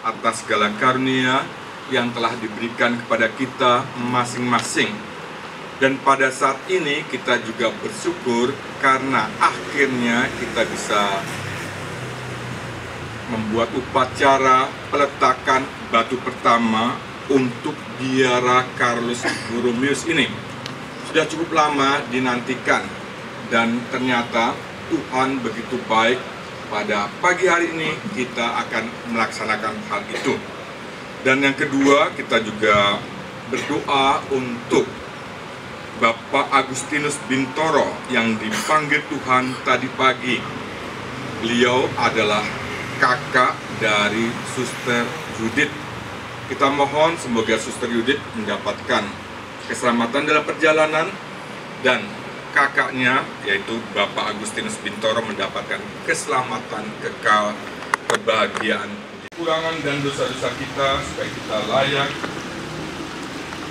Atas segala karunia yang telah diberikan kepada kita masing-masing. Dan pada saat ini kita juga bersyukur karena akhirnya kita bisa membuat upacara peletakan batu pertama untuk biara Carolus Borromeus ini. Sudah cukup lama dinantikan dan ternyata Tuhan begitu baik. Pada pagi hari ini kita akan melaksanakan hal itu. Dan yang kedua, kita juga berdoa untuk Bapak Agustinus Bintoro yang dipanggil Tuhan tadi pagi. Beliau adalah kakak dari Suster Judith. Kita mohon semoga Suster Judith mendapatkan keselamatan dalam perjalanan dan kakaknya, yaitu Bapak Agustinus Bintoro, mendapatkan keselamatan kekal, kebahagiaan, kekurangan dan dosa-dosa kita, supaya kita layak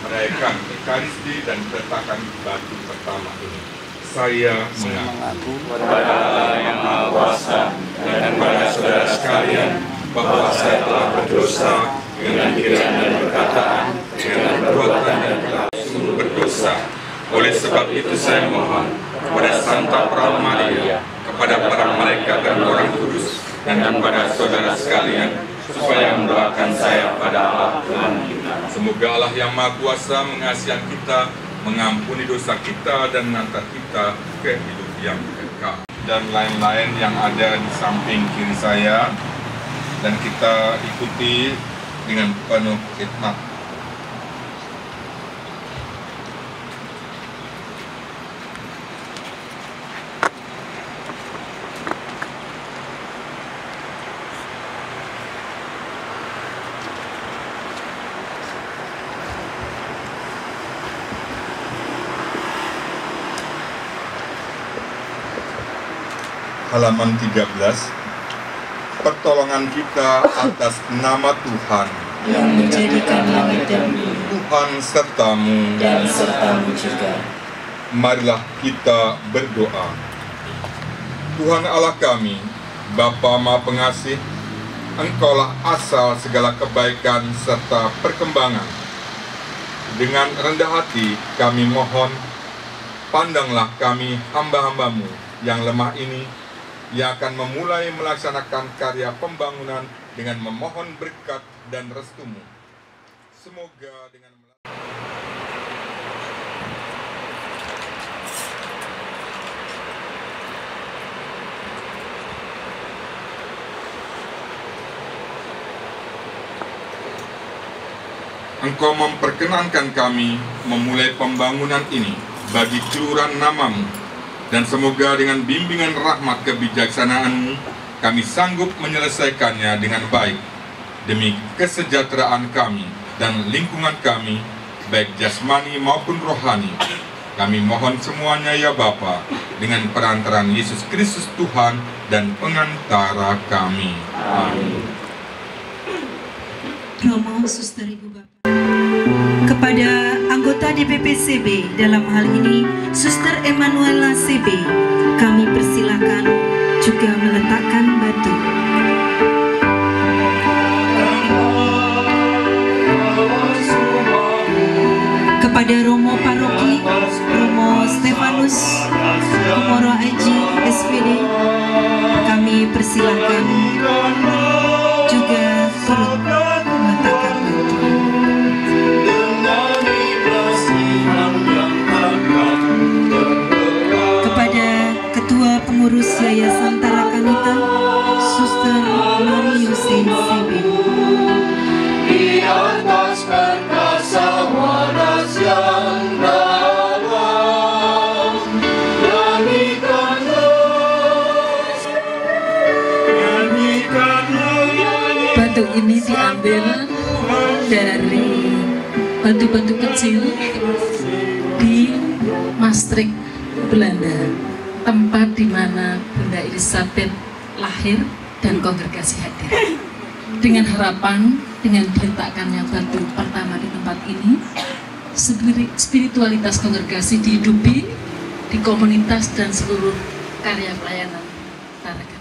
merayakan Ekaristi dan peletakan batu pertama ini. Saya mengaku kepada Allah yang Maha Kuasa dan kepada saudara sekalian bahwa saya telah berdosa dengan pikiran dan perkataan, dengan perbuatan dan sungguh berdosa. Oleh sebab itu saya mohon kepada Santa Pramaria, kepada para malaikat dan orang kudus, dan kepada saudara sekalian, supaya mendoakan saya pada Allah Tuhan kita. Semoga Allah yang Maha Kuasa mengasihi kita, mengampuni dosa kita, dan mengantar kita ke hidup yang kekal. Dan lain-lain yang ada di samping kiri saya, dan kita ikuti dengan penuh khidmat. Halaman 13, pertolongan kita atas nama Tuhan yang menjadikan langit dan bumi, Tuhan sertamu dan sertamu juga. Marilah kita berdoa. Tuhan Allah kami, Bapa Maha Pengasih, Engkaulah asal segala kebaikan serta perkembangan. Dengan rendah hati kami mohon, pandanglah kami hamba-hambamu yang lemah ini, yang akan memulai melaksanakan karya pembangunan dengan memohon berkat dan restu-Mu. Semoga dengan Engkau memperkenankan kami memulai pembangunan ini bagi keluhuran nama-Mu. Dan semoga dengan bimbingan rahmat kebijaksanaan-Mu, kami sanggup menyelesaikannya dengan baik, demi kesejahteraan kami dan lingkungan kami, baik jasmani maupun rohani. Kami mohon semuanya ya Bapa, dengan perantaraan Yesus Kristus Tuhan dan pengantara kami. Amin. Romo Suster Ibu Bapak. Kepada anggota DPP CB, dalam hal ini Suster Emanuela CB, kami persilakan juga meletakkan batu. Kepada Romo Paroki, Romo Stefanus Kumoro Aji persilahkan juga turut meletakkan kepada Ketua Pengurus Yayasan Tarakanita, Suster Marius CB. Di atas perkasa waras yang dalam, batu ini diambil dari batu-batu kecil di Maastricht, Belanda, tempat di mana Bunda Elizabeth lahir dan kongregasi hadir. Dengan harapan, dengan diletakkannya batu pertama di tempat ini, spiritualitas kongregasi dihidupi di komunitas dan seluruh karya pelayanan Tarakanita. dalam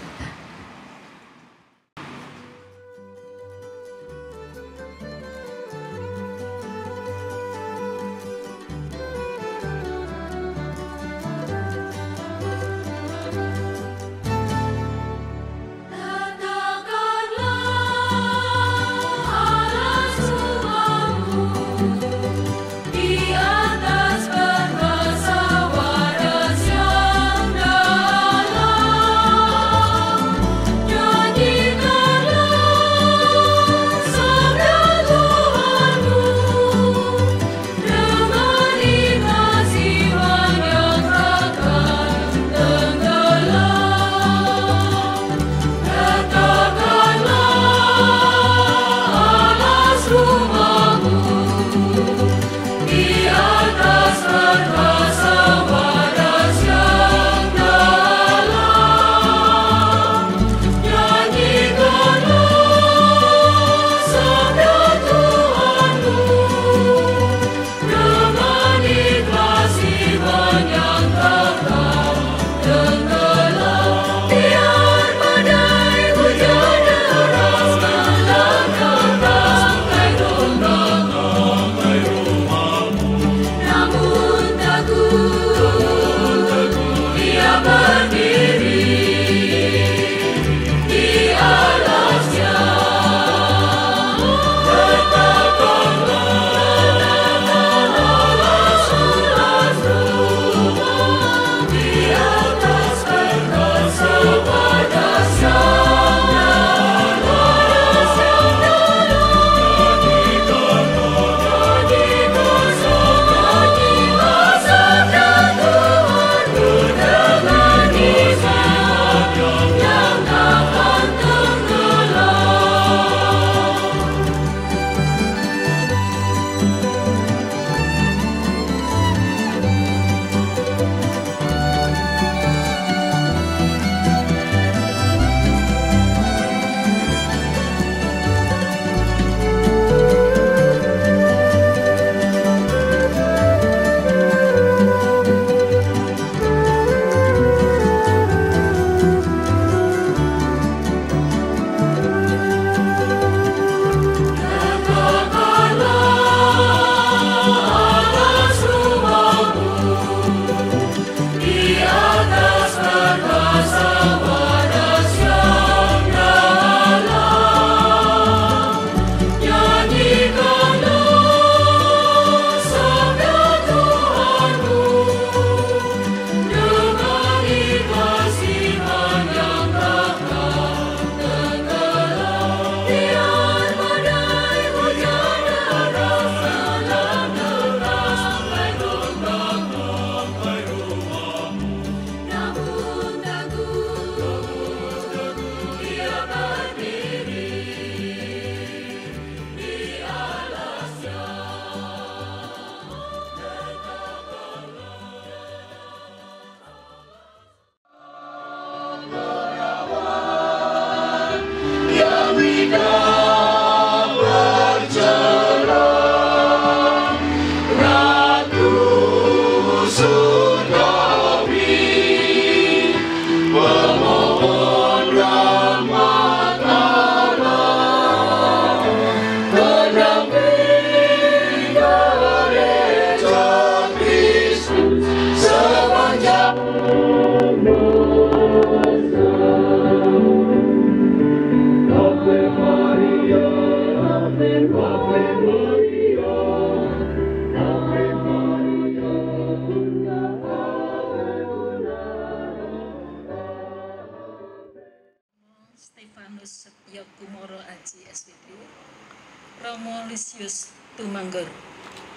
Sulisius Tumanggor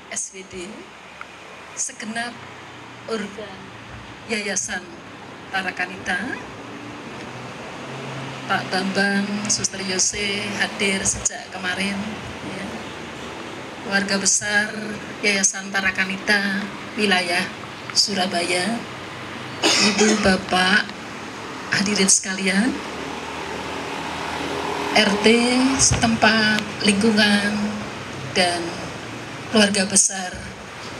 SWD, segenap organ Yayasan Tarakanita, Pak Bambang, Suster Yose hadir sejak kemarin, ya. Keluarga besar Yayasan Tarakanita wilayah Surabaya, Ibu Bapak hadirin sekalian, RT setempat, lingkungan, dan keluarga besar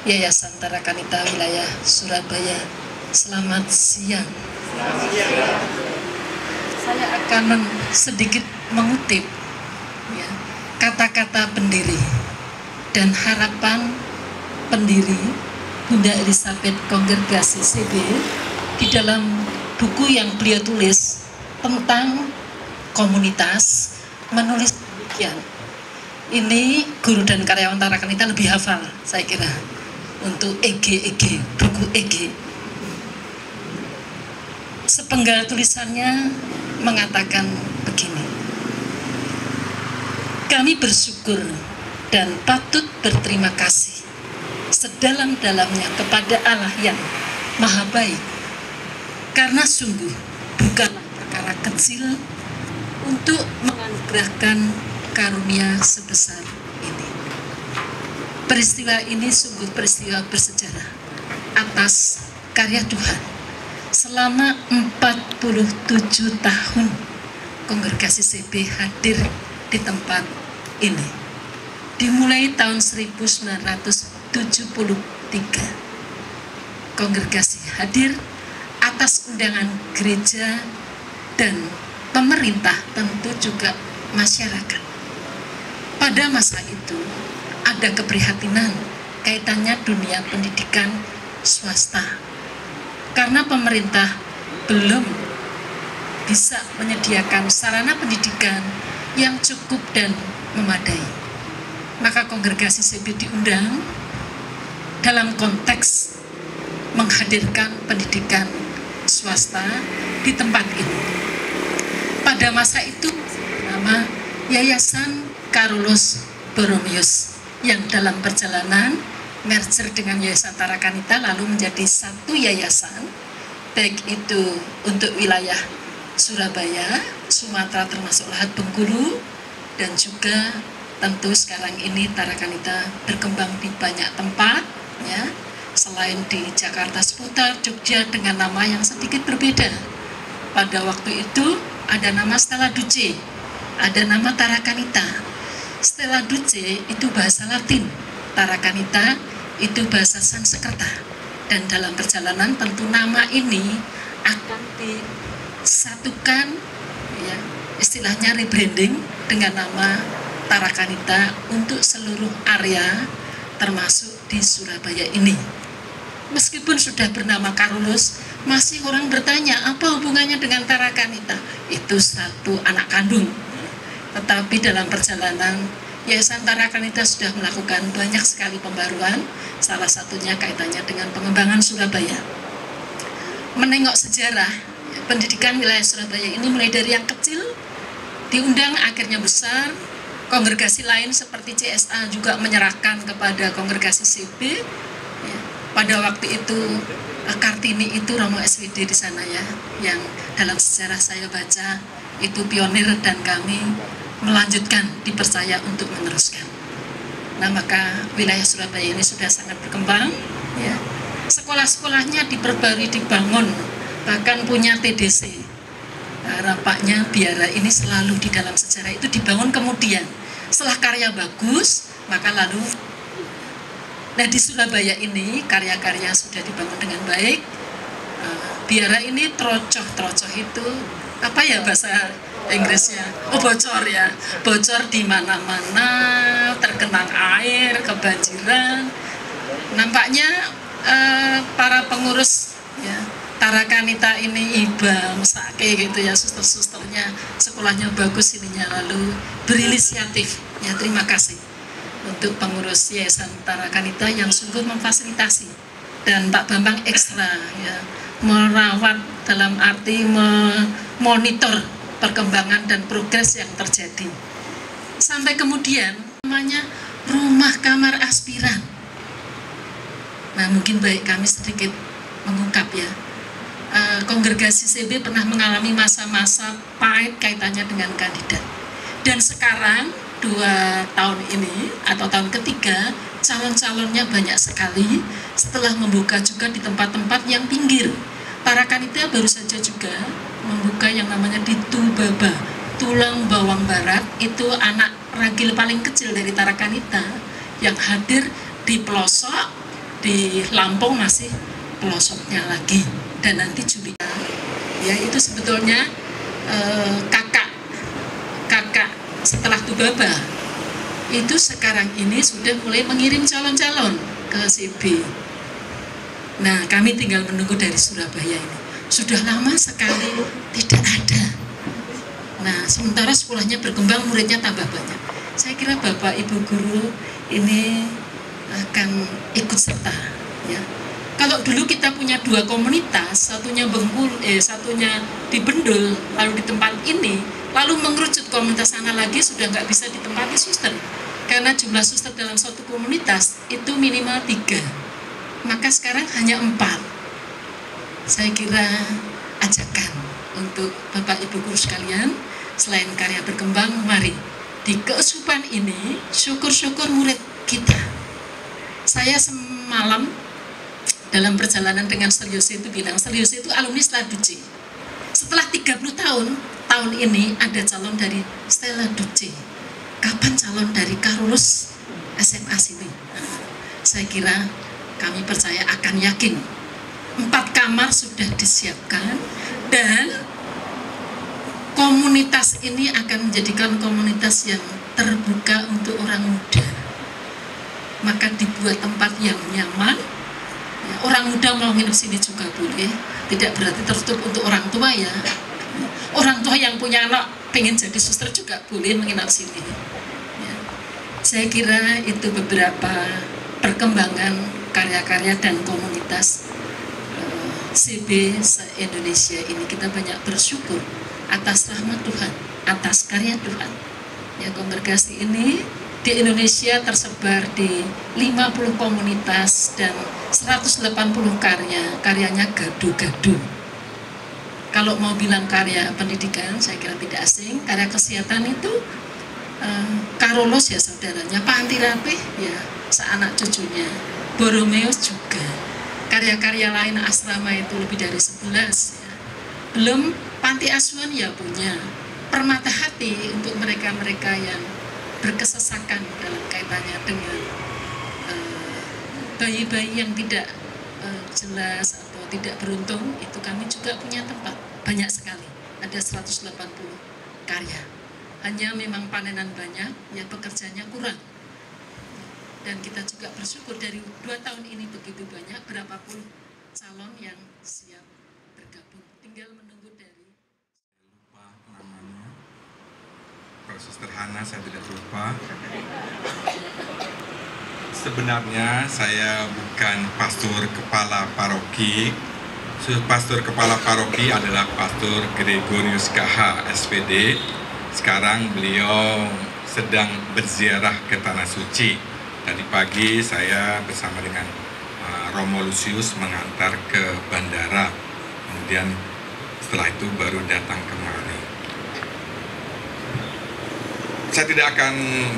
Yayasan Tarakanita wilayah Surabaya, selamat siang. Saya akan sedikit mengutip, ya, kata-kata pendiri dan harapan pendiri Bunda Elizabeth Kongregasi CB di dalam buku yang beliau tulis tentang komunitas, menulis demikian. Ini guru dan karyawan Tarakanita lebih hafal, saya kira, untuk EG, buku EG. Sepenggal tulisannya mengatakan begini: kami bersyukur dan patut berterima kasih sedalam-dalamnya kepada Allah yang Maha Baik, karena sungguh bukanlah perkara kecil untuk menganugerahkan karunia sebesar ini. Peristiwa ini sungguh peristiwa bersejarah atas karya Tuhan. Selama 47 tahun Kongregasi CB hadir di tempat ini. Dimulai tahun 1973. Kongregasi hadir atas undangan gereja dan pemerintah, tentu juga masyarakat. Pada masa itu ada keprihatinan kaitannya dunia pendidikan swasta, karena pemerintah belum bisa menyediakan sarana pendidikan yang cukup dan memadai. Maka Kongregasi CB diundang dalam konteks menghadirkan pendidikan swasta di tempat ini. Pada masa itu nama Yayasan Carolus Borromeus, yang dalam perjalanan merger dengan Yayasan Tarakanita lalu menjadi satu yayasan, baik itu untuk wilayah Surabaya, Sumatera termasuk Lahat Bengkulu, dan juga tentu sekarang ini Tarakanita berkembang di banyak tempat, ya, selain di Jakarta seputar, Jogja dengan nama yang sedikit berbeda. Pada waktu itu ada nama Stella Duce, ada nama Tarakanita. Stella Duce itu bahasa Latin, Tarakanita itu bahasa Sanskerta, dan dalam perjalanan tentu nama ini akan disatukan, ya, istilahnya rebranding dengan nama Tarakanita untuk seluruh area termasuk di Surabaya ini. Meskipun sudah bernama Carolus, masih orang bertanya apa hubungannya dengan Tarakanita. Itu satu anak kandung. Tetapi dalam perjalanan Yayasan Tarakanita sudah melakukan banyak sekali pembaruan, salah satunya kaitannya dengan pengembangan Surabaya. Menengok sejarah pendidikan wilayah Surabaya ini mulai dari yang kecil, diundang akhirnya besar. Kongregasi lain seperti CSA juga menyerahkan kepada Kongregasi CB. Ya, pada waktu itu Kartini itu Romo SWD di sana, ya, yang dalam sejarah saya baca itu pionir dan kami melanjutkan, dipercaya untuk meneruskan. Nah, maka wilayah Surabaya ini sudah sangat berkembang, ya. Sekolah-sekolahnya diperbarui, dibangun, bahkan punya TDC. Nampaknya biara ini selalu di dalam sejarah itu dibangun kemudian. Setelah karya bagus, maka lalu, nah, di Surabaya ini karya-karya sudah dibangun dengan baik. Biara ini trocoh itu apa ya bahasa Inggrisnya? Oh, bocor, ya, bocor di mana-mana, tergenang air, kebanjiran. Nampaknya para pengurus, ya, Tarakanita ini iba mesake gitu, ya, suster-susternya sekolahnya bagus ininya, lalu berinisiatif, ya, terima kasih untuk pengurus Yayasan Tarakanita yang sungguh memfasilitasi, dan Pak Bambang ekstra, ya, merawat dalam arti memonitor perkembangan dan progres yang terjadi. Sampai kemudian namanya rumah kamar aspiran. Nah, mungkin baik kami sedikit mengungkap ya. Kongregasi CB pernah mengalami masa-masa pahit kaitannya dengan kandidat. Dan sekarang 2 tahun ini atau tahun ketiga, calon-calonnya banyak sekali setelah membuka juga di tempat-tempat yang pinggir. Tarakanita baru saja juga membuka yang namanya di Tubaba, Tulang Bawang Barat. Itu anak ragil paling kecil dari Tarakanita yang hadir di pelosok, di Lampung masih pelosoknya lagi. Dan nanti Juli ya, itu sebetulnya kakak setelah Tubaba itu sekarang ini sudah mulai mengirim calon-calon ke CB. Nah, kami tinggal menunggu dari Surabaya ini. Sudah lama sekali tidak ada. Nah, sementara sekolahnya berkembang, muridnya tambah banyak. Saya kira Bapak Ibu guru ini akan ikut serta ya. Kalau dulu kita punya 2 komunitas, satunya satunya di Bendul, lalu di tempat ini, lalu mengerucut komunitas sana lagi sudah nggak bisa ditempati suster. Karena jumlah suster dalam suatu komunitas itu minimal 3. Maka sekarang hanya 4. Saya kira ajakan untuk Bapak Ibu guru sekalian, selain karya berkembang, mari di keuskupan ini syukur-syukur murid kita. Saya semalam dalam perjalanan dengan Serius itu bilang, Serius itu alumni Stella Duce. Setelah 30 tahun ini ada calon dari Stella Duce. Kapan calon dari Carolus SMA sini? Saya kira kami percaya akan yakin 4 kamar sudah disiapkan dan komunitas ini akan menjadikan komunitas yang terbuka untuk orang muda. Maka dibuat tempat yang nyaman. Orang muda mau nginep sini juga boleh, tidak berarti tertutup untuk orang tua ya. Orang tua yang punya anak pengen jadi suster juga boleh menginap sini ya. Saya kira itu beberapa perkembangan karya-karya dan komunitas CB se-Indonesia ini. Kita banyak bersyukur atas rahmat Tuhan, atas karya Tuhan ya. Kongregasi ini di Indonesia tersebar di 50 komunitas dan 180 karyanya gadu-gadu. Kalau mau bilang karya pendidikan, saya kira tidak asing. Karya kesehatan itu Carolus ya saudaranya, Pak Anti Rapih ya seanak cucunya, Boromeus juga. Karya-karya lain asrama itu lebih dari 11 ya. Belum panti asuhan ya punya. Permata hati untuk mereka-mereka yang berkesesakan dalam kaitannya dengan bayi-bayi yang tidak jelas atau tidak beruntung, itu kami juga punya tempat banyak sekali, ada 180 karya. Hanya memang panenan banyak, ya pekerjaannya kurang. Dan kita juga bersyukur dari 2 tahun ini begitu banyak, berapa puluh calon yang siap bergabung. Tinggal menunggu dari Suster Hana, saya tidak lupa. Sebenarnya saya bukan pastor kepala paroki. Pastor kepala paroki adalah Pastor Gregorius KH SPD. Sekarang beliau sedang berziarah ke Tanah Suci. Tadi pagi saya bersama dengan Romo Lucius mengantar ke bandara. Kemudian setelah itu baru datang kemari. Saya tidak akan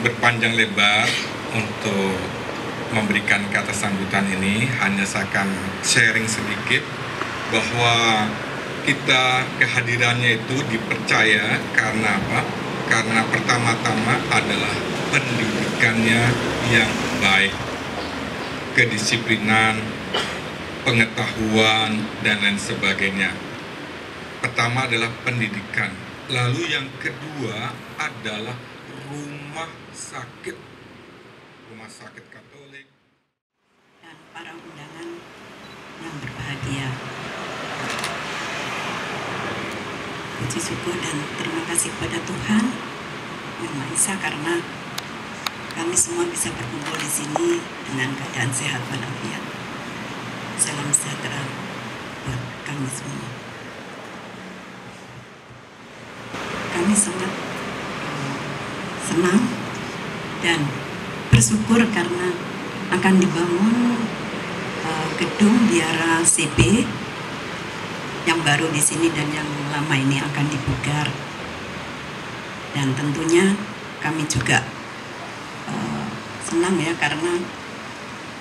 berpanjang lebar untuk memberikan kata sambutan ini, hanya saya akan sharing sedikit bahwa kita kehadirannya itu dipercaya karena apa? Karena pertama-tama adalah pendidikannya yang baik, kedisiplinan, pengetahuan, dan lain sebagainya. Pertama adalah pendidikan, lalu yang kedua adalah rumah sakit Katolik. Dan para undangan yang berbahagia, puji syukur dan terima kasih kepada Tuhan Yang Maha Esa karena kami semua bisa berkumpul di sini dengan keadaan sehat walafiat. Salam sejahtera buat kami semua. Kami sangat senang dan bersyukur karena akan dibangun gedung biara CB yang baru di sini dan yang lama ini akan dipugar. Dan tentunya kami juga senang ya karena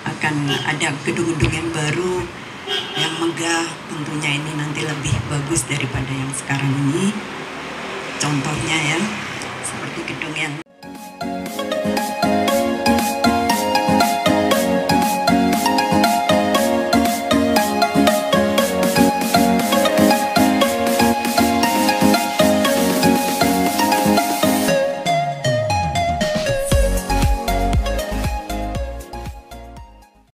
akan ada gedung-gedung yang baru, yang megah. Tentunya ini nanti lebih bagus daripada yang sekarang ini. Contohnya ya, seperti gedung yang